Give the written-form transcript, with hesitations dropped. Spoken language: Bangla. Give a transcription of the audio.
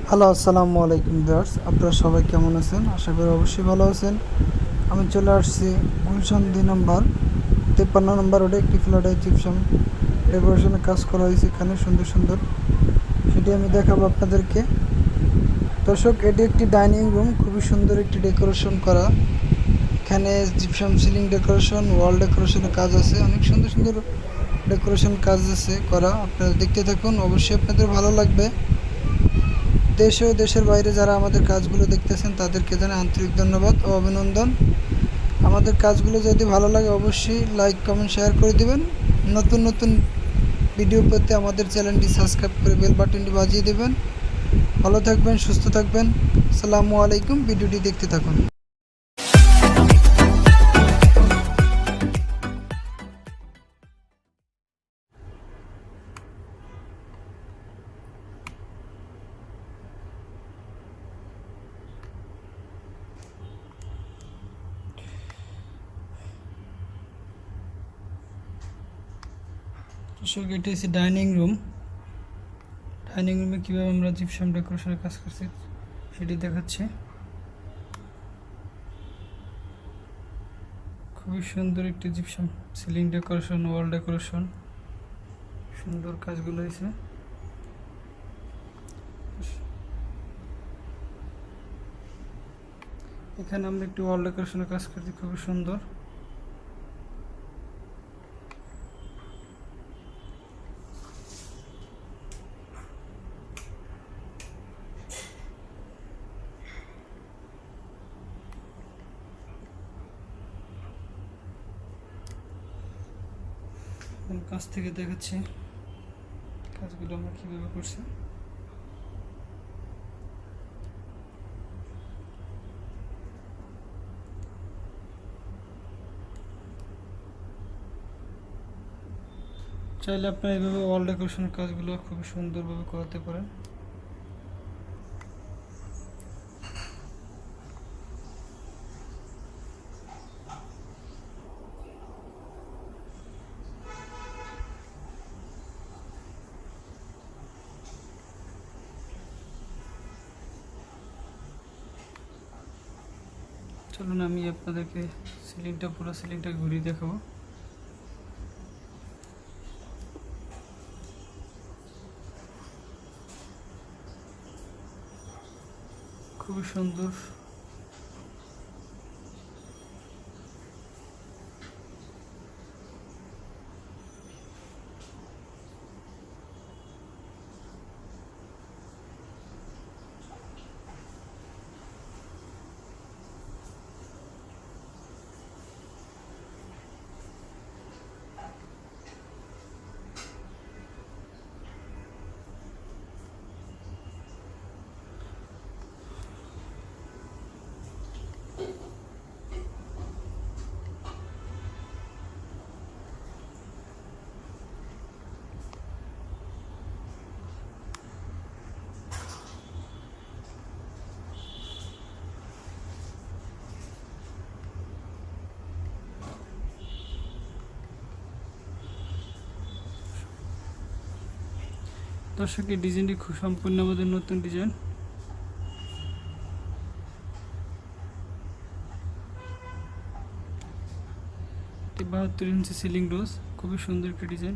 হ্যালো, আসসালামু আলাইকুম ভিউয়ার্স। আপনারা সবাই কেমন আছেন? আশা করি অবশ্যই ভালো আছেন। আমি চলে আসছি গুলশান 2 নম্বর 53 নম্বর রোডে একটি ফ্ল্যাটে জিপসাম ডেকোরেশনের কাজ করা হয়েছে। এখানে সুন্দর সুন্দর সেটি আমি দেখাবো আপনাদেরকে। দর্শক, এটি একটি ডাইনিং রুম, খুবই সুন্দর একটি ডেকোরেশন করা। এখানে জিপসাম সিলিং ডেকোরেশন, ওয়াল ডেকোরেশনের কাজ আছে, অনেক সুন্দর সুন্দর ডেকোরেশন কাজ আছে করা। আপনারা দেখতে থাকুন, অবশ্যই আপনাদের ভালো লাগবে। দেশে ও দেশের বাইরে যারা আমাদের কাজগুলো দেখতেছেন তাদেরকে জানাই আন্তরিক ধন্যবাদ ও অভিনন্দন। আমাদের কাজগুলো যদি ভালো লাগে অবশ্যই লাইক, কমেন্ট, শেয়ার করে দিবেন। নতুন নতুন ভিডিও পেতে আমাদের চ্যানেলটি সাবস্ক্রাইব করে বেল বাটনটি বাজিয়ে দেবেন। ভালো থাকবেন, সুস্থ থাকবেন। আসসালামু আলাইকুম। ভিডিওটি দেখতে থাকুন। দর্শক, এটি হচ্ছে ডাইনিং রুম। ডাইনিং রুমে কীভাবে আমরা জিপসাম ডেকোরেশনের কাজ করছি সেটি দেখাচ্ছি। খুবই সুন্দর একটি জিপসাম সিলিং ডেকোরেশন, ওয়াল ডেকোরেশন, সুন্দর কাজগুলো হয়েছে। এখানে আমরা একটি ওয়াল ডেকোরেশনের কাজ করছি, খুবই সুন্দর। কাছ থেকে দেখাচ্ছি কাজগুলো আমরা কীভাবে করছি। চাইলে আপনারা এইভাবে ওয়াল ডেকোরেশনের কাজগুলো খুবই সুন্দরভাবে করাতে পারেন। চলুন আমি আপনাদেরকে পুরো সিলিংটা ঘুরিয়ে দেখাবো। খুবই সুন্দর। দর্শক, এই ডিজাইনটি খুব সম্পূর্ণ আমাদের নতুন ডিজাইন। 72 ইঞ্চি সিলিং ডোজ, খুবই সুন্দর একটি ডিজাইন।